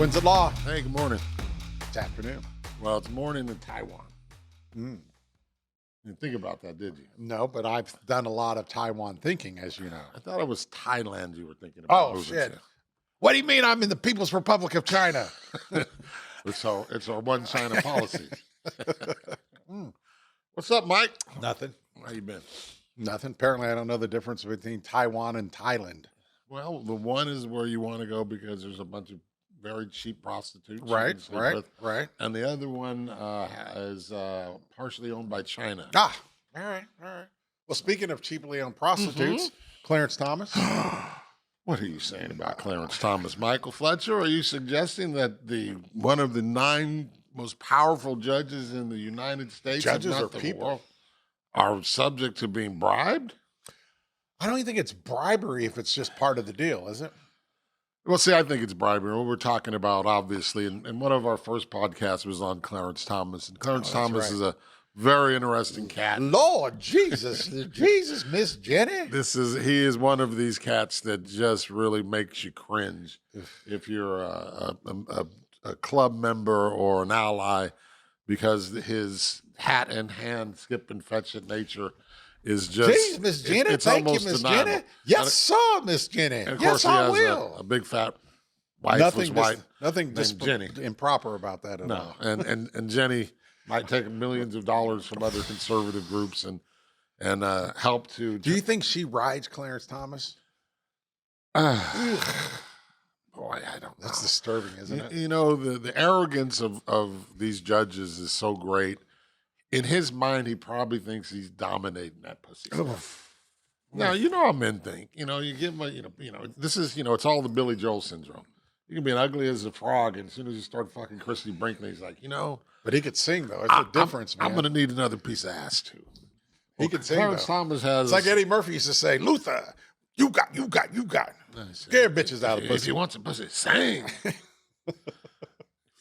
When's the law? Hey, good morning. It's afternoon. Well, it's morning in Taiwan. You didn't think about that, did you? No, but I've done a lot of Taiwan thinking, as you know. I thought it was Thailand you were thinking about. Oh, moving shit. to. What do you mean I'm in the People's Republic of China? It's our one China policy. What's up, Mike? Nothing. How you been? Nothing. Apparently, I don't know the difference between Taiwan and Thailand. Well, the one is where you want to go because there's a bunch of very cheap prostitutes. Right. And the other one is partially owned by China. All right. Well, speaking of cheaply owned prostitutes, Clarence Thomas. What are you saying about Clarence Thomas? Michael Fletcher, are you suggesting that one of the 9 most powerful judges in the United States, Judges if not or the people? world, are subject to being bribed? I don't even think it's bribery if it's just part of the deal, is it? Well, see, I think it's bribery. What we're talking about, obviously, and one of our first podcasts was on Clarence Thomas. And Clarence Thomas is a very interesting cat. Lord Jesus, Jesus, Miss Jenny. He is one of these cats that just really makes you cringe if you're a club member or an ally, because his hat in hand, skip and fetch it nature is just. Jeez, Miss Jenny, it's thank you, almost Miss deniable. Jenny. Yes, sir, Miss Jenny. And of Yes, course, he I has will. a big fat wife. Nothing Jenny. improper about that at No, all. and Jenny might take millions of dollars from other conservative groups and help to. Do you think she rides Clarence Thomas? Boy, I don't know. That's disturbing, isn't it? You know, the arrogance of these judges is so great. In his mind, he probably thinks he's dominating that pussy. Now, you know how men think. You know, you give them, this is, it's all the Billy Joel syndrome. You can be ugly as a frog, and as soon as you start fucking Christy Brinkley, he's like, But he could sing, though. It's a difference, man. I'm going to need another piece of ass, too. He could sing, Clarence though. Thomas has. It's like Eddie Murphy used to say, Luther, you got. Scare bitches out of If pussy. you want some pussy, sing.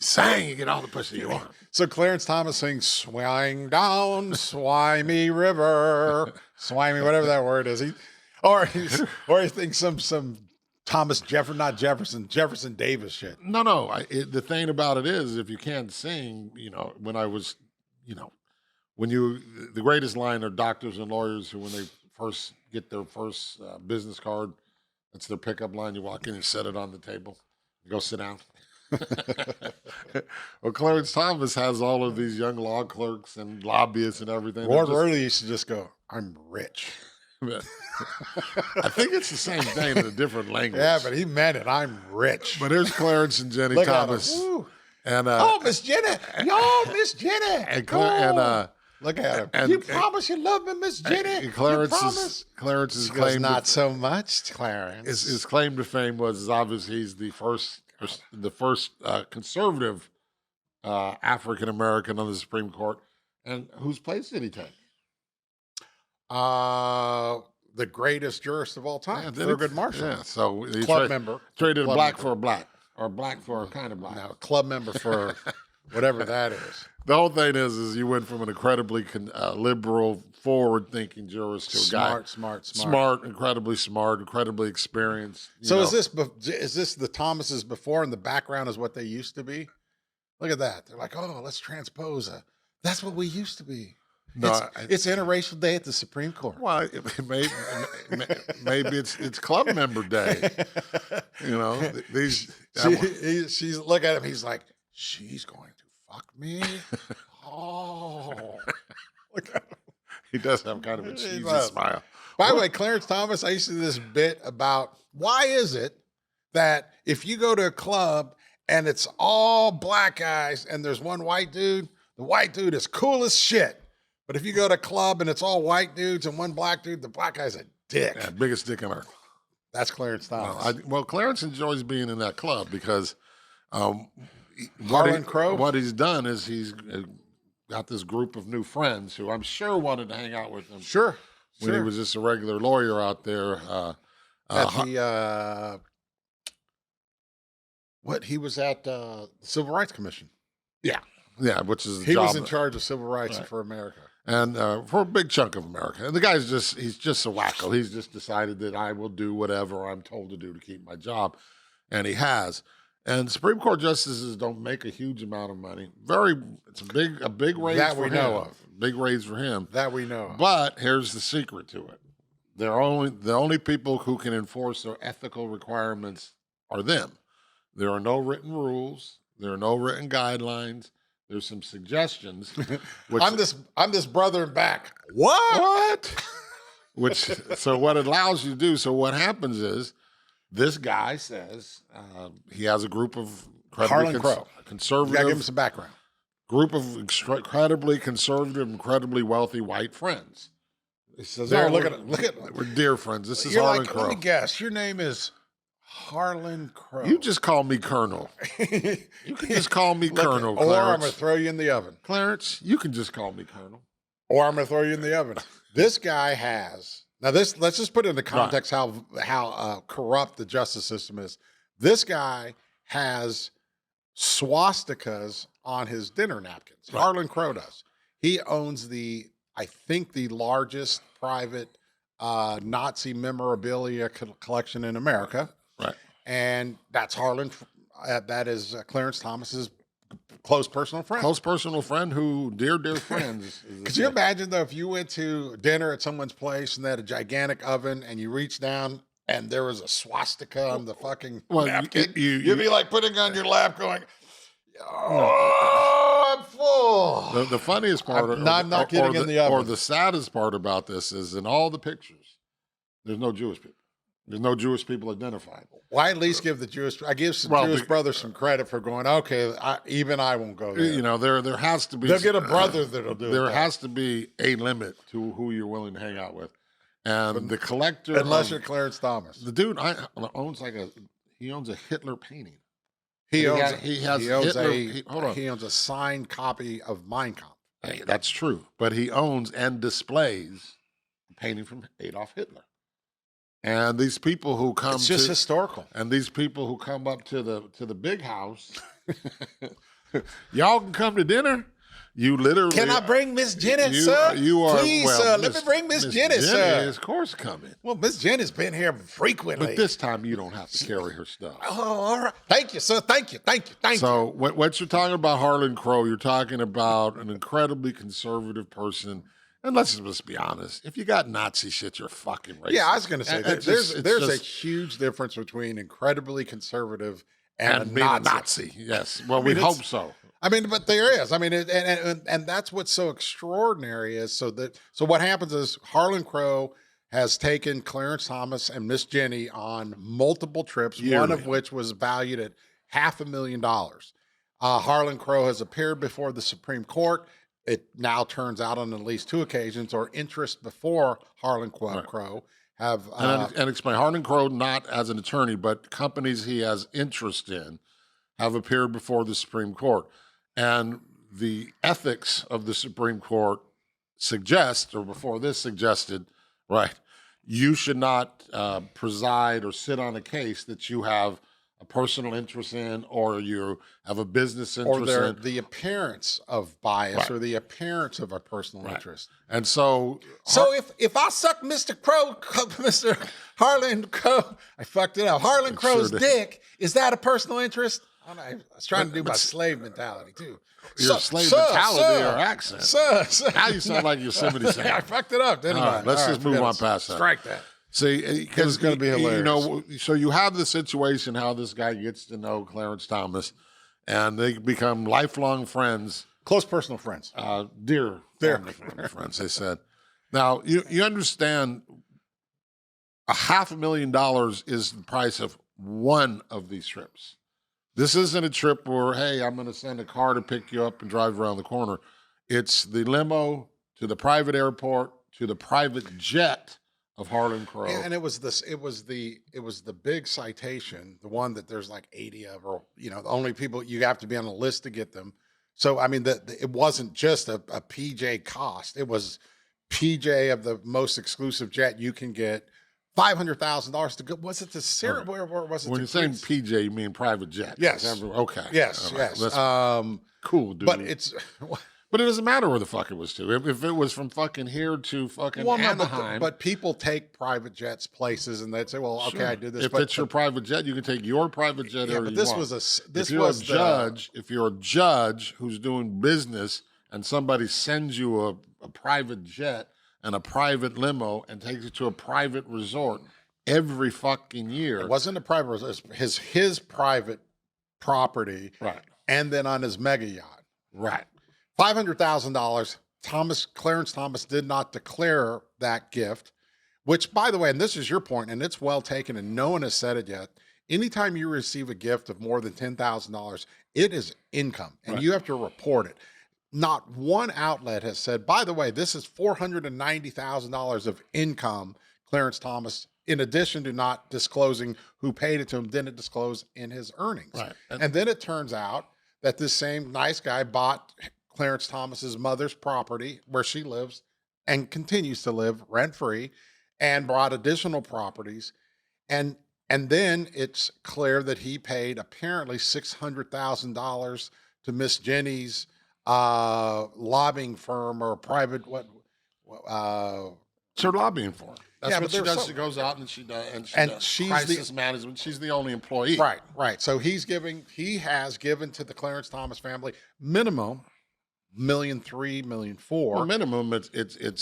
Sing, you get all the pussy you want. So Clarence Thomas sings, swing down, swimey river, swimey, whatever that word is. Or he thinks some Thomas Jefferson Davis shit. No. The thing about it is, if you can't sing, when I was, the greatest line are doctors and lawyers who, when they first get their first business card, that's their pickup line. You walk in, you set it on the table, you go sit down. Well, Clarence Thomas has all of these young law clerks and lobbyists and everything. Ward Worley used to just go, I'm rich. I think it's the same thing in a different language. Yeah, but he meant it. I'm rich. But here's Clarence and Jenny Look Thomas. at him. And Miss Jenny. Yo, Miss Jenny. Look at him. You promise you love me, Miss Jenny? Clarence's claim not so much, Clarence. His claim to fame was obviously he's the first conservative African American on the Supreme Court. And whose place did he take? The greatest jurist of all time, Thurgood Marshall. Yeah, so he member. Traded club a black member. for a black, or a black for a kind of black. No, club member for whatever that is. The whole thing is you went from an incredibly liberal, forward-thinking jurist to a guy smart, incredibly smart, incredibly experienced. So is this the Thomases before, and the background is what they used to be? Look at that. They're like, oh, let's transpose. That's what we used to be. No, it's Interracial Day at the Supreme Court. Well, maybe it's club member day. She's look at him. He's like, she's going to fuck me. Oh, look at him. He does have kind of a cheesy smile. By the way, Clarence Thomas, I used to do this bit about why is it that if you go to a club and it's all black guys and there's one white dude, the white dude is cool as shit. But if you go to a club and it's all white dudes and one black dude, the black guy's a dick. Yeah, biggest dick on earth. That's Clarence Thomas. Well, Clarence enjoys being in that club because Harlan Crow? What he's done is he's got this group of new friends who I'm sure wanted to hang out with him. Sure. When he was just a regular lawyer out there. He was at the Civil Rights Commission. Yeah, which is he was in charge of civil rights for America. And for a big chunk of America. And the guy's he's just a wacko. He's just decided that I will do whatever I'm told to do to keep my job. And he has. And Supreme Court justices don't make a huge amount of money. It's a big raise That for we him. know of. Big raise for him. That we know of. But here's the secret to it. The only people who can enforce their ethical requirements are them. There are no written rules. There are no written guidelines. There's some suggestions. Which, I'm this brother in back. What? So what it allows you to do, so what happens is this guy says he has a group of Harlan Crow. Conservative. You gotta give him some background. Group of incredibly conservative, incredibly wealthy white friends. He says, "Here, look at we're dear friends. This is You're Harlan like, Crow. let me guess. Your name is Harlan Crow. You just call me Colonel. You can just call me Colonel, or Clarence. I'm gonna throw you in the oven. Clarence, you can just call me Colonel. Or I'm gonna throw you in the oven. This guy has now. Let's just put into context how corrupt the justice system is. This guy has swastikas on his dinner napkins. Right. Harlan Crow does. He owns I think the largest private Nazi memorabilia collection in America. Right. And that's Harlan. That is Clarence Thomas's close personal friend. Close personal friend who, dear friends. Could you imagine, though, if you went to dinner at someone's place and they had a gigantic oven and you reached down and there was a swastika on the fucking napkin? You'd be like putting on your lap going, oh, I'm full. The funniest part, I'm not getting in the oven. Or the saddest part about this is in all the pictures, there's no Jewish people. There's no Jewish people identified. Why at least give the Jewish? I give some Jewish brothers some credit for going. Okay, even I won't go there. You know, there has to be. They'll get a brother that'll do it. There has to be a limit to who you're willing to hang out with, and the collector. Unless you're Clarence Thomas, the dude owns he owns a Hitler painting. He owns a signed copy of Mein Kampf. Hey, that's true, but he owns and displays a painting from Adolf Hitler. And these people who come it's just historical. And these people who come up to the big house, y'all can come to dinner. You literally can I bring Miss Jenny, sir? Please, sir. Let me bring Miss Jenny, sir. Of course, coming. Well, Miss Jenny's been here frequently, but this time you don't have to carry her stuff. Oh, all right. Thank you, sir. Thank you. So what you're talking about, Harlan Crow, you're talking about an incredibly conservative person. And let's just be honest. If you got Nazi shit, you're fucking racist. Yeah, I was going to say there's a huge difference between incredibly conservative and being Nazi. a Nazi. Yes. Well, we hope so. I mean, but there is. I mean, and that's what's so extraordinary is so what happens is Harlan Crow has taken Clarence Thomas and Miss Jenny on multiple trips, one of which was valued at $500,000. Harlan Crow has appeared before the Supreme Court. It now turns out on at least two occasions, or interest before Harlan Crow have and explain Harlan Crow not as an attorney, but companies he has interest in have appeared before the Supreme Court, and the ethics of the Supreme Court suggest, or before this suggested, right? You should not preside or sit on a case that you have a personal interest in, or you have a business interest or in. the appearance of bias, or the appearance of a personal interest. And so if I suck Mr. Harlan Crow, I fucked it up. Harlan Crow's dick, is that a personal interest? I was trying to do my slave mentality too. Your slave mentality or accent. Sir. Now you sound like Yosemite Sam. I fucked it up, didn't I? Right, let's just move on past that. Strike that. See, It's going to be hilarious. You know, so you have the situation how this guy gets to know Clarence Thomas, and they become lifelong friends, close personal friends, dear friends. They said. Now you understand, $500,000 is the price of one of these trips. This isn't a trip where, hey, I'm going to send a car to pick you up and drive around the corner. It's the limo to the private airport to the private jet of Harlan Crow. Yeah, and it was the big citation, the one that there's like 80 of, or the only people you have to be on a list to get them. So I mean, it wasn't just a PJ cost. It was PJ of the most exclusive jet you can get. $500,000 to go. Was it to Syria? Where was it? When you're saying PJ, you mean private jet? Yes. Okay. Yes. Right. Yes. Cool, dude. But it's But it doesn't matter where the fuck it was to. If it was from fucking here to fucking Anaheim. But people take private jets places, and they'd say, "Well, okay, sure. I did this." If it's your private jet, you can take your private jet. Yeah, but this was if you're a judge who's doing business, and somebody sends you a private jet and a private limo and takes you to a private resort every fucking year. It wasn't a private resort. His private property, right? And then on his mega yacht, right. $500,000. Clarence Thomas did not declare that gift, which, by the way, and this is your point, and it's well taken, and no one has said it yet. Anytime you receive a gift of more than $10,000, it is income, and you have to report it. Not one outlet has said, by the way, this is $490,000 of income, Clarence Thomas, in addition to not disclosing who paid it to him, didn't disclose in his earnings. Right. And then it turns out that this same nice guy bought Clarence Thomas's mother's property where she lives and continues to live rent-free, and brought additional properties. And then it's clear that he paid apparently $600,000 to Miss Jenny's lobbying firm, or private it's her lobbying firm. That's Yeah, what but she there's does. so- She goes out and she does she's crisis management. She's the only employee. Right. So he has given to the Clarence Thomas family minimum $1.3 million, $1.4 Well, million. minimum, it's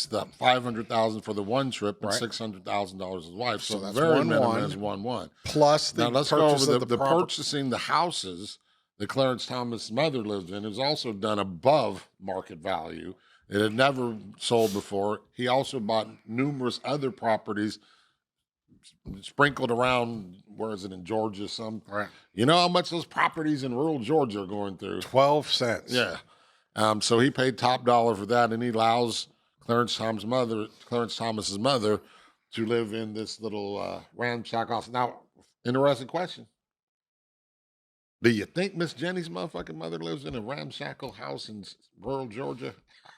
the $500,000 for the one trip and Right. $600,000 his wife. So, So the that's very 1-1. minimum is 1-1. Plus the Now let's go purchase over of the property. purchasing the houses that Clarence Thomas' mother lived in is also done above market value. It had never sold before. He also bought numerous other properties sprinkled around. Where is it, in Georgia? Right. You know how much those properties in rural Georgia are going through? 12 cents. Yeah. So he paid top dollar for that, and he allows Clarence Thomas's mother, to live in this little ramshackle house. Now, interesting question. Do you think Miss Jenny's motherfucking mother lives in a ramshackle house in rural Georgia?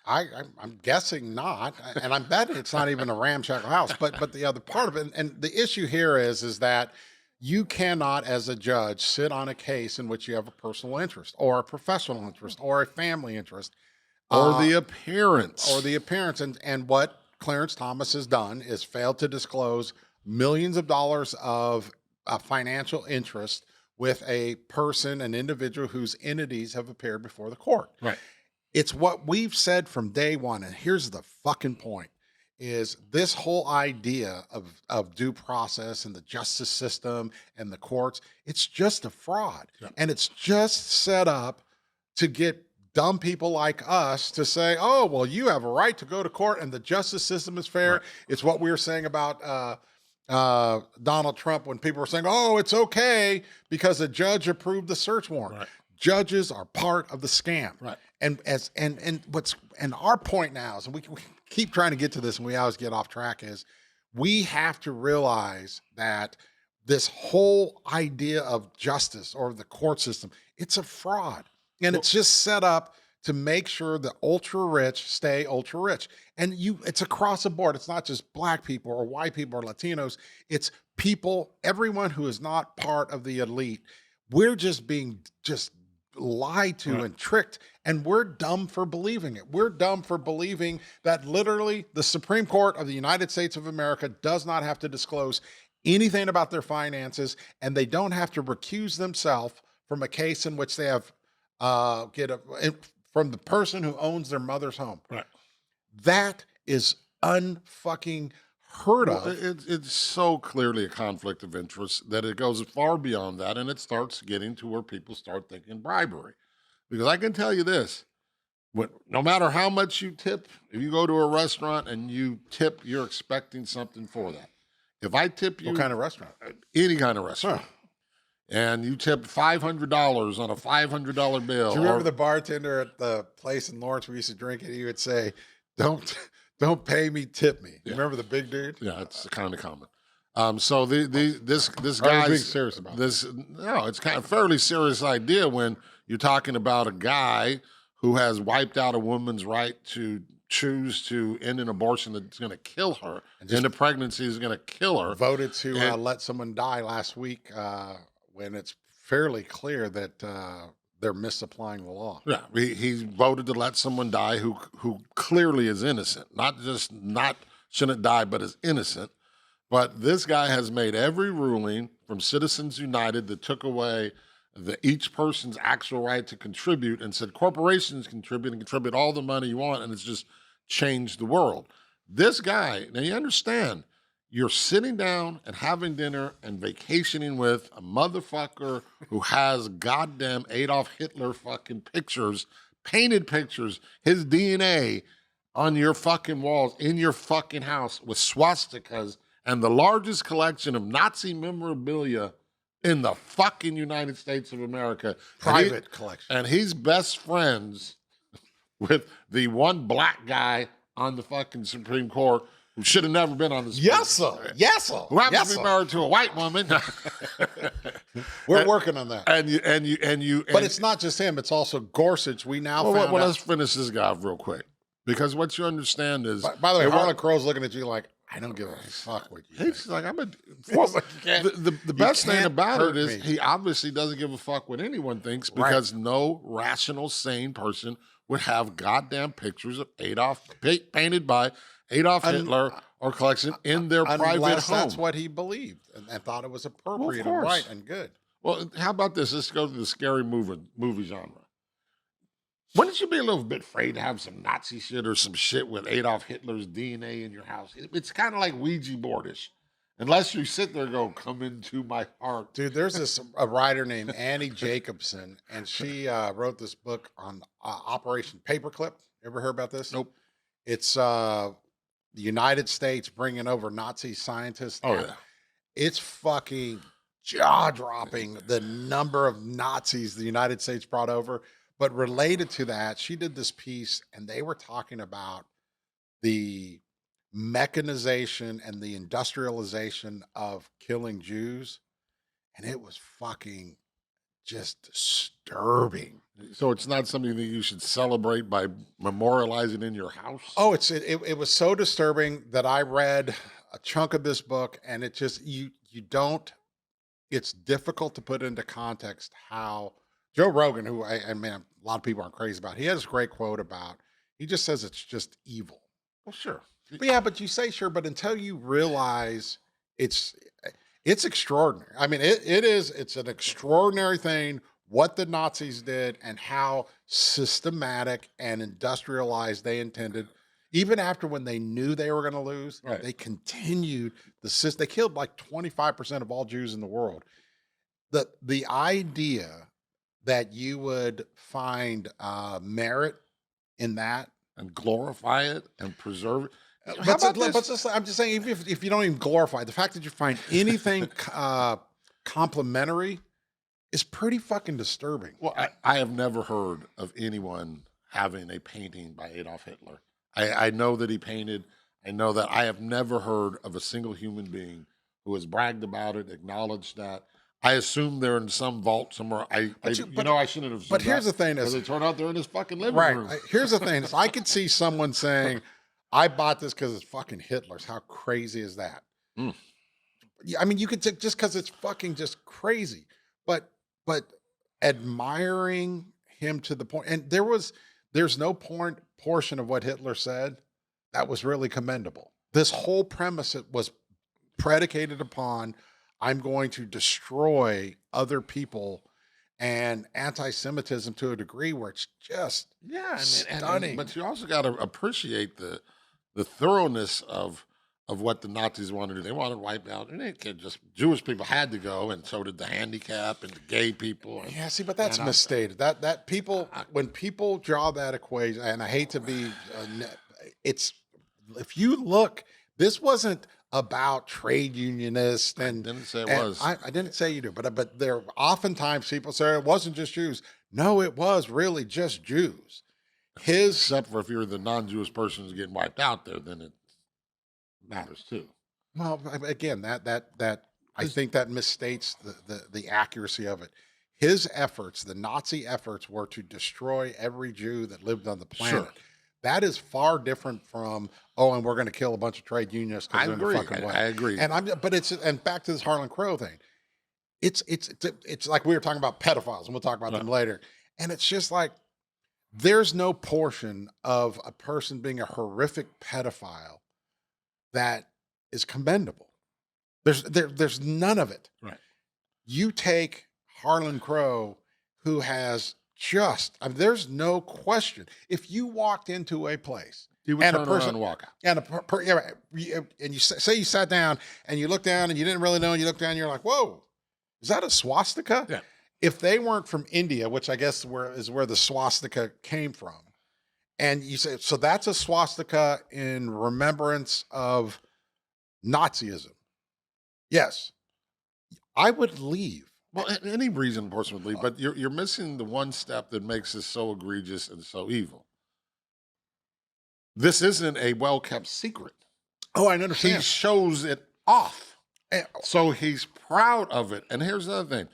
I'm guessing not, and I'm betting it's not even a ramshackle house. But the other part of it, and the issue here is that you cannot, as a judge, sit on a case in which you have a personal interest, or a professional interest, or a family interest, Or the appearance. And what Clarence Thomas has done is failed to disclose millions of dollars of financial interest with a person, an individual whose entities have appeared before the court. Right. It's what we've said from day one, and here's the fucking point, is this whole idea of due process and the justice system and the courts, it's just a fraud. Yeah. And it's just set up to get dumb people like us to say, oh, well, you have a right to go to court and the justice system is fair. Right. It's what we were saying about Donald Trump, when people were saying, oh, it's okay because a judge approved the search warrant. Right. Judges are part of the scam. Right. And our point now is, and we keep trying to get to this and we always get off track, is we have to realize that this whole idea of justice or the court system, it's a fraud. And it's just set up to make sure the ultra rich stay ultra rich. And it's across the board. It's not just black people or white people or Latinos. It's people, everyone who is not part of the elite. We're just being lied to Right. and tricked, and we're dumb for believing it. We're dumb for believing that literally the Supreme Court of the United States of America does not have to disclose anything about their finances, and they don't have to recuse themselves from a case in which they have from the person who owns their mother's home. Right. That is unfucking heard Well, of. it's so clearly a conflict of interest that it goes far beyond that, and it starts getting to where people start thinking bribery. Because I can tell you this, no matter how much you tip, if you go to a restaurant and you tip, you're expecting something for that. If I tip you, What kind of restaurant? any kind of restaurant, and you tip $500 on a $500 bill, Do you remember the bartender at the place in Lawrence we used to drink at? He would say, "Don't pay me, tip me." You remember the big dude? yeah, it's kind of common. So this I was guy's being serious about this. No, it's kind of fairly serious idea when you're talking about a guy who has wiped out a woman's right to choose to end an abortion that's going to kill her, and the pregnancy is going to kill her. Voted to And- let someone die last week when it's fairly clear that they're misapplying the law. Yeah, he voted to let someone die who clearly is innocent, not shouldn't die, but is innocent. But this guy has made every ruling from Citizens United that took away each person's actual right to contribute and said corporations contribute all the money you want, and it's just changed the world. This guy, now you understand, you're sitting down and having dinner and vacationing with a motherfucker who has goddamn Adolf Hitler fucking pictures, painted pictures, his DNA on your fucking walls in your fucking house with swastikas and the largest collection of Nazi memorabilia in the fucking United States of America. Private collection. And he's best friends with the one black guy on the fucking Supreme Court who should have never been on the Supreme Court. Yes, sir. Who happens to be married to a white woman. We're working on that. But it's not just him. It's also Gorsuch. We now found out. Let's finish this guy off real quick. Because what you understand is... By the way, Harlan Crow's looking at you like, I don't give a fuck what you think. He's like, the best thing about it is he obviously doesn't give a fuck what anyone thinks because no rational, sane person would have goddamn pictures of painted by Adolf Hitler or collection in their private home. That's what he believed and thought it was appropriate and right and good. Well, how about this? Let's go to the scary movie genre. Wouldn't you be a little bit afraid to have some Nazi shit or some shit with Adolf Hitler's DNA in your house? It's kind of like Ouija boardish. Unless you sit there and go, come into my heart. Dude, there's a writer named Annie Jacobson, and she wrote this book on Operation Paperclip. Ever heard about this? Nope. It's the United States bringing over Nazi scientists. Oh, yeah. It's fucking jaw-dropping, the number of Nazis the United States brought over. But related to that, she did this piece, and they were talking about the mechanization and the industrialization of killing Jews, and it was fucking just disturbing. So it's not something that you should celebrate by memorializing in your house? Oh, it was so disturbing that I read a chunk of this book, and it just you don't. It's difficult to put into context how Joe Rogan, who I mean, a lot of people aren't crazy about, he has this great quote about. He just says it's just evil. Well, sure. But yeah, but you say sure, but until you realize it's extraordinary. I mean, it's an extraordinary thing what the Nazis did and how systematic and industrialized they intended. Even after when they knew they were going to lose, they continued the system. They killed like 25% of all Jews in the world. The idea that you would find merit in that and glorify it and preserve it. I'm just saying, even if you don't even glorify it, the fact that you find anything complimentary is pretty fucking disturbing. Well, I have never heard of anyone having a painting by Adolf Hitler. I know that he painted. I know that. I have never heard of a single human being who has bragged about it, acknowledged that. I assume they're in some vault somewhere. I shouldn't have. But here's the thing: is they turn out they're in his fucking living room. Here's the thing: is I could see someone saying, "I bought this because it's fucking Hitler's." How crazy is that? Mm. I mean, you could just because it's fucking just crazy, but admiring him to the point, and there's no portion of what Hitler said that was really commendable. This whole premise was predicated upon, I'm going to destroy other people, and anti-Semitism to a degree where it's just stunning. But you also got to appreciate the thoroughness of what the Nazis wanted to do. They wanted to wipe out, and Jewish people had to go, and so did the handicapped and the gay people. Yeah, see, but that's misstated. That people, when people draw that equation, and I hate to be, if you look, this wasn't about trade unionists and I didn't say it was. I didn't say you do, but there oftentimes people say it wasn't just Jews. No, it was really just Jews. Except for if you're the non-Jewish person who's getting wiped out there, then it matters too. Well, again, that I think that misstates the accuracy of it. His efforts, the Nazi efforts, were to destroy every Jew that lived on the planet. Sure. That is far different from, and we're going to kill a bunch of trade unionists because they're in the fucking way. I agree. And back to this Harlan Crow thing. It's like we were talking about pedophiles, and we'll talk about them later. And it's just like, there's no portion of a person being a horrific pedophile that is commendable. There's none of it. Right. You take Harlan Crow, who has there's no question. If you walked into a place He would and turn a person around and walk out. and you say you sat down and you look down and you didn't really know, and you look down and you're like, whoa, is that a swastika? Yeah. If they weren't from India, which I guess is where the swastika came from, and you say, so that's a swastika in remembrance of Nazism. Yes, I would leave. Well, any reason a person would leave, but you're missing the one step that makes this so egregious and so evil. This isn't a well-kept secret. Oh, I He understand. shows it off. Eh, So he's proud of it. And here's the other thing.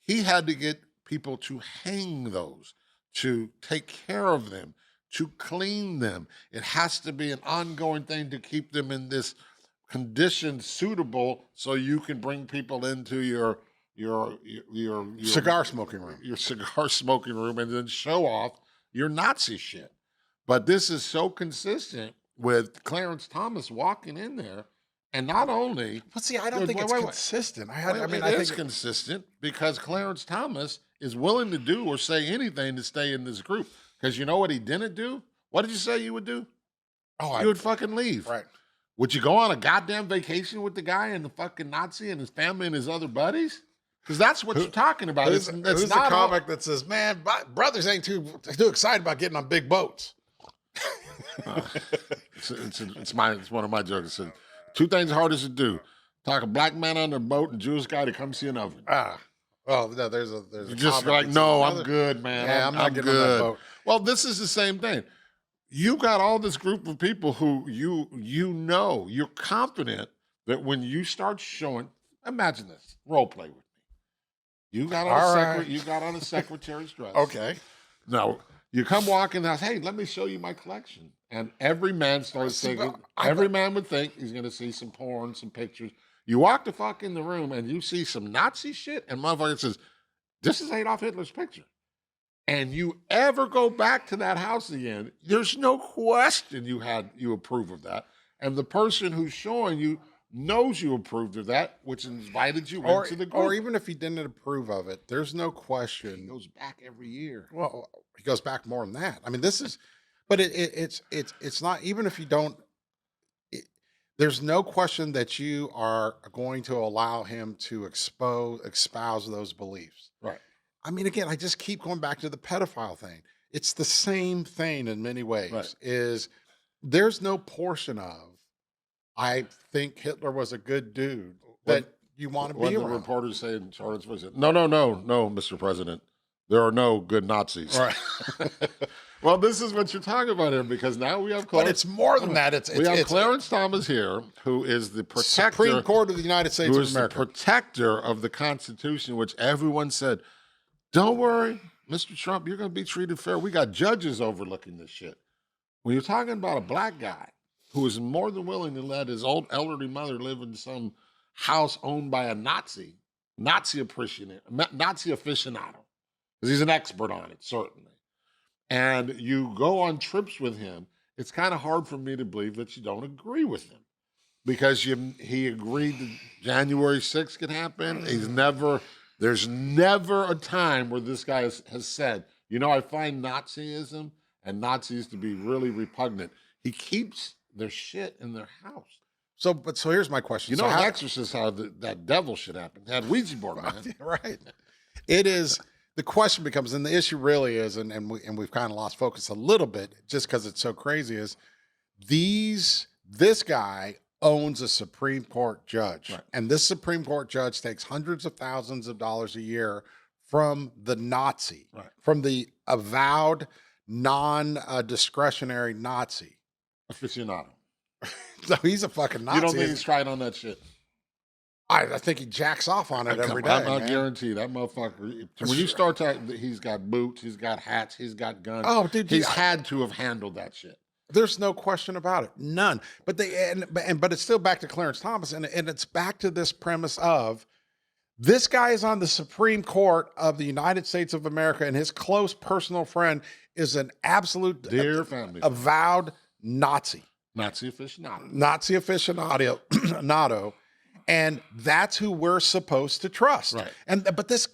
He had to get people to hang those, to take care of them, to clean them. It has to be an ongoing thing to keep them in this condition suitable so you can bring people into your cigar smoking room. your cigar smoking room and then show off your Nazi shit. But this is so consistent with Clarence Thomas walking in there, and not only. But see, I don't think Wait, it's wait. consistent. I Well, mean, it I is think consistent because Clarence Thomas is willing to do or say anything to stay in this group. Because you know what he didn't do? What did you say you would do? You would fucking leave. right. Would you go on a goddamn vacation with the guy and the fucking Nazi and his family and his other buddies? Because that's what you're talking about. Who's It's the not all- comic that says, "Man, brothers ain't too excited about getting on big boats"? It's one of my jokes. It said, two things hardest to do: talk a black man on a boat and Jewish guy to come see an oven. Well, no, there's a You're just comic like, that no, says, I'm good, man. Yeah, I'm not getting on that good. boat. Well, this is the same thing. You got all this group of people who you're confident that when you start showing, imagine this, role play with me. You got on a secretary's dress. Okay. Now, you come walking the house, hey, let me show you my collection. And every man starts thinking, every man would think he's going to see some porn, some pictures. You walk the fuck in the room and you see some Nazi shit, and motherfucker says, this is Adolf Hitler's picture. And you ever go back to that house again, there's no question you approve of that. And the person who's showing you knows you approved of that, which invited you into the group. Or even if he didn't approve of it, there's no He question. goes back every year. Well, he goes back more than that. I mean, this is, but it's not, even if you don't. There's no question that you are going to allow him to espouse those beliefs. Right. I mean, again, I just keep going back to the pedophile thing. It's the same thing in many ways. Right. Is there's no portion of, I think Hitler was a good dude, that you want to be When the around. reporters say in Charlottesville, said, no, Mr. President, there are no good Nazis. Right. Well, this is what you're talking about here, because now we have But it's more than that. we have It's Clarence Thomas here, who is the protector, Supreme Court of the United States who of is the America. protector of the Constitution, which everyone said, don't worry, Mr. Trump, you're going to be treated fair. We got judges overlooking this shit. When you're talking about a black guy who is more than willing to let his old elderly mother live in some house owned by a Nazi aficionado, because he's an expert on it, certainly. And you go on trips with him, it's kind of hard for me to believe that you don't agree with him, because he agreed that January 6th could happen. There's never a time where this guy has said, I find Nazism and Nazis to be really repugnant. He keeps their shit in their house. So here's my question. In Exorcist, how that devil shit happened. Had Ouija board, man. Right. It is. The question becomes, and the issue really is, and we've kind of lost focus a little bit just because it's so crazy, is this guy owns a Supreme Court judge. Right. And this Supreme Court judge takes hundreds of thousands of dollars a year from the Nazi, Right. from the avowed non-discretionary Nazi. Aficionado. So he's a fucking Nazi. You don't think he's trying on that shit? I think he jacks off on it every day. I guarantee that motherfucker. When you start talking, he's got boots, he's got hats, he's got guns. Oh, dude, he's had to have handled that shit. There's no question about it, none. But but it's still back to Clarence Thomas, and it's back to this premise of This guy is on the Supreme Court of the United States of America, and his close personal friend is an absolute Dear family. avowed Nazi. Nazi aficionado. Nazi aficionado. And that's who we're supposed to trust. Right. But this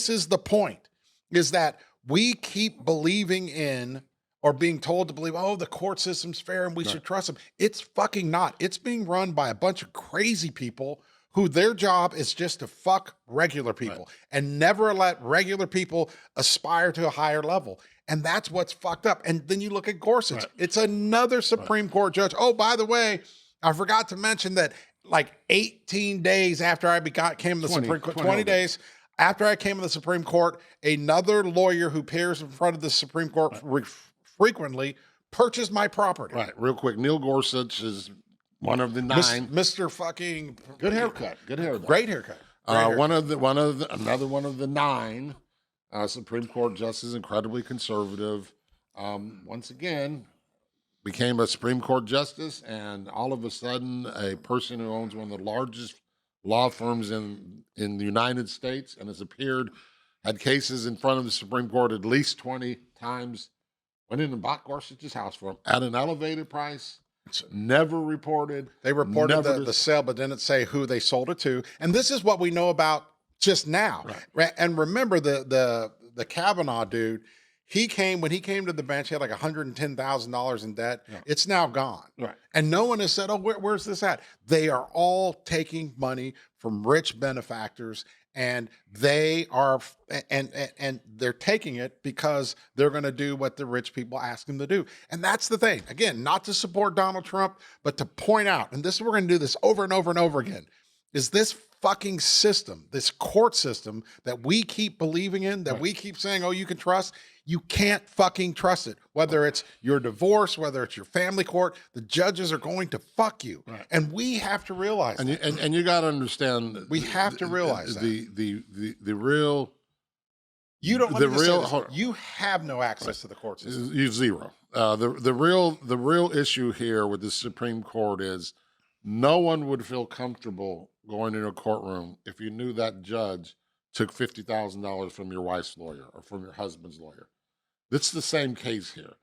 is the point, is that we keep believing in or being told to believe, oh, the court system's fair and we should trust them. It's fucking not. It's being run by a bunch of crazy people who their job is just to fuck regular people and never let regular people aspire to a higher level. And that's what's fucked up. And then you look at Gorsuch. Right. It's another Supreme Court judge. Oh, by the way, I forgot to mention that like 18 days after I came to the Supreme Court, 20 days after I came to the Supreme Court, another lawyer who appears in front of the Supreme Court frequently purchased my property. Right. Real quick, Neil Gorsuch is one of the 9. Mr. Fucking good haircut. Good haircut. Great haircut. Another one of the 9 Supreme Court justices, incredibly conservative. Once again, became a Supreme Court justice, and all of a sudden, a person who owns one of the largest law firms in the United States and has had cases in front of the Supreme Court at least 20 times, went in and bought Gorsuch's house for him at an elevated price. Never reported. They reported the sale, but didn't say who they sold it to. And this is what we know about just now. Right. And remember the Kavanaugh dude. When he came to the bench, he had like $110,000 in debt. Yeah. It's now gone. Right. And no one has said, oh, where's this at? They are all taking money from rich benefactors, and they are, and they're taking it because they're going to do what the rich people ask them to do. And that's the thing. Again, not to support Donald Trump, but to point out, and we're going to do this over and over and over again, is this fucking system, this court system that we keep believing in, that we keep saying, oh, you can trust. You can't fucking trust it. Whether it's your divorce, whether it's your family court, the judges are going to fuck you. Right. And we have to realize that. And you got to understand. We have to realize that. The real. You don't. The real. You have no access to the court system. You zero. The real issue here with the Supreme Court is no one would feel comfortable going into a courtroom if you knew that judge took $50,000 from your wife's lawyer or from your husband's lawyer. It's the same case here.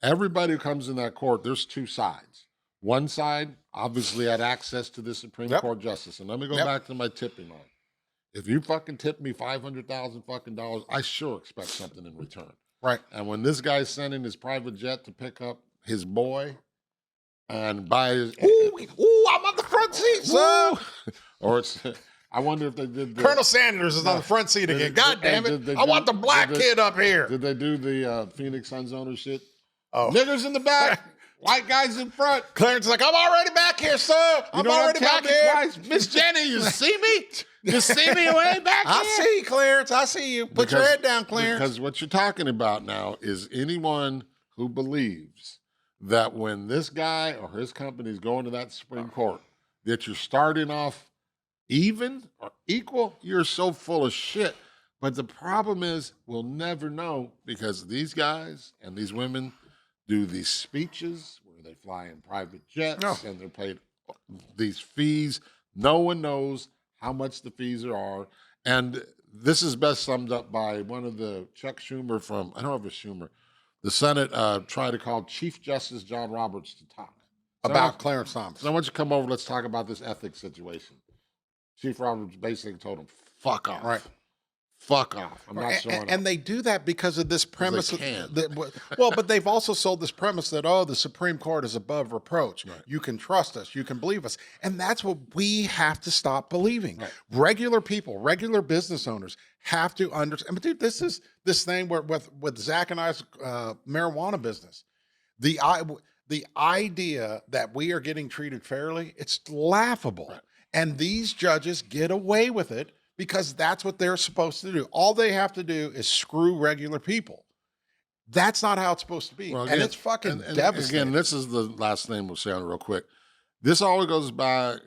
Everybody who comes in that court, there's 2 sides. One side obviously had access to the Supreme Court justice. And let me go back to my tipping line. If you fucking tip me $500,000 fucking dollars, I sure expect something in return. Right. And when this guy's sending his private jet to pick up his boy and buy his... Ooh, I'm on the front seat, son. Or it's... I wonder if they did. Colonel Sanders is on the front seat again. God damn it! I want the black kid up here. Did they do the Phoenix Suns owner shit? Oh, niggers in the back, white guys in front. Clarence is like, I'm already back here, sir. I'm already back here. Miss Jenny, you see me? You see me way back here? I see you, Clarence. I see you. Put your head down, Clarence. Because what you're talking about now is anyone who believes that when this guy or his company is going to that Supreme Court, that you're starting off even or equal, you're so full of shit. But the problem is we'll never know because these guys and these women do these speeches where they fly in private jets and they're paid these fees. No one knows how much the fees are. And this is best summed up by one of the Chuck Schumer from, I don't know if it's Schumer, the Senate tried to call Chief Justice John Roberts to talk. About Clarence Thomas. So I want you to come over, let's talk about this ethics situation. Chief Roberts basically told him, fuck off. Right. Fuck off. I'm not showing up. And they do that because of this premise. They can. But they've also sold this premise that, the Supreme Court is above reproach. Right. You can trust us. You can believe us. And that's what we have to stop believing. Right. Regular people, regular business owners have to understand. But dude, this is this thing where with Zach and I's marijuana business, the idea that we are getting treated fairly, it's laughable. Right. And these judges get away with it because that's what they're supposed to do. All they have to do is screw regular people. That's not how it's supposed to be. Well, again, and it's fucking devastating. Again, this is the last thing we'll say on it real quick. This always goes back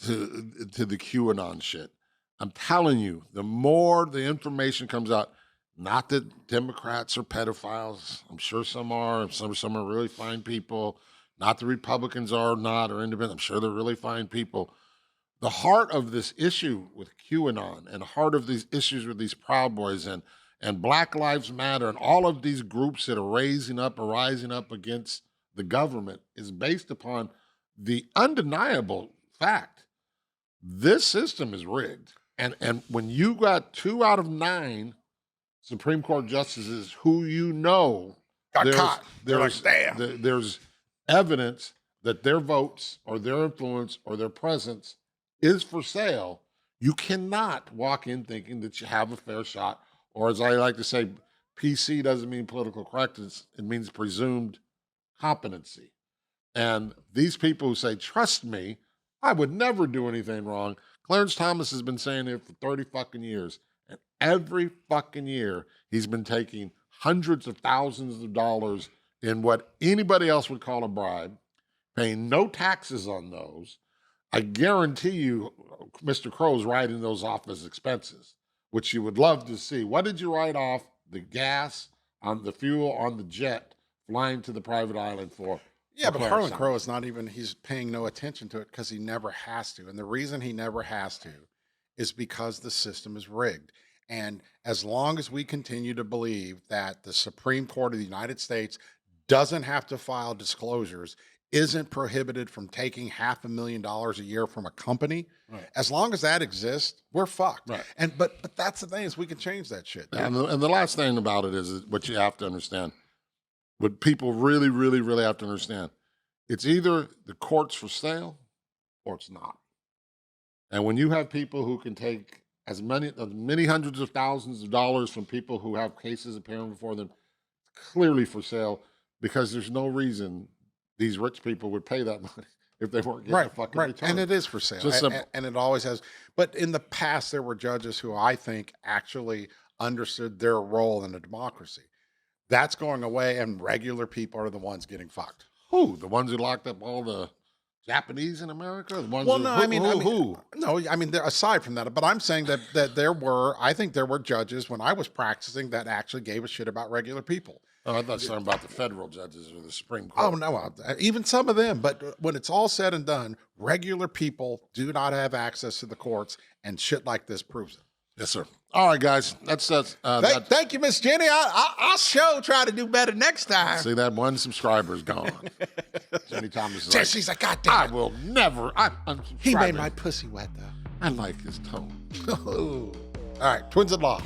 to the QAnon shit. I'm telling you, the more the information comes out, not that Democrats are pedophiles. I'm sure some are. Some are really fine people. Not the Republicans are not or independent. I'm sure they're really fine people. the heart of this issue with QAnon and the heart of these issues with these Proud Boys and Black Lives Matter and all of these groups that are rising up against the government is based upon the undeniable fact this system is rigged. And when you got 2 out of 9 Supreme Court justices who you know got caught, they're like, damn. There's evidence that their votes or their influence or their presence is for sale, you cannot walk in thinking that you have a fair shot. Or as I like to say, PC doesn't mean political correctness, it means presumed competency. And these people who say, trust me, I would never do anything wrong. Clarence Thomas has been saying it for 30 fucking years. And every fucking year, he's been taking hundreds of thousands of dollars in what anybody else would call a bribe, paying no taxes on those. I guarantee you, Mr. Crow's writing those off as expenses, which you would love to see. What did you write off the gas on the fuel on the jet flying to the private island for? Yeah, but Harlan Crow is not even, he's paying no attention to it because he never has to. And the reason he never has to is because the system is rigged. And as long as we continue to believe that the Supreme Court of the United States doesn't have to file disclosures, isn't prohibited from taking $500,000 a year from a company, right, as long as that exists, we're fucked. Right. And but that's the thing, is we can change that shit. And the last thing about it is what you have to understand, what people really, really, really have to understand, it's either the court's for sale or it's not. And when you have people who can take as many hundreds of thousands of dollars from people who have cases appearing before them, it's clearly for sale, because there's no reason these rich people would pay that money if they weren't getting a fucking return. And it is for sale. And it always has. But in the past, there were judges who I think actually understood their role in a democracy. That's going away, and regular people are the ones getting fucked. Who? The ones who locked up all the Japanese in America? The ones well, who, no, who? No, I mean, aside from that, but I'm saying that I think there were judges when I was practicing that actually gave a shit about regular people. Oh, I thought you were talking about the federal judges or the Supreme Court. Oh, no, even some of them. But when it's all said and done, regular people do not have access to the courts, and shit like this proves it. Yes, sir. All right, guys. That's thank you, Miss Jenny. I'll try to do better next time. See, that one subscriber's gone. Jenny Thomas is like, she's like, God damn I will never. He made my pussy wet, though. I like his tone. All right, twins in law.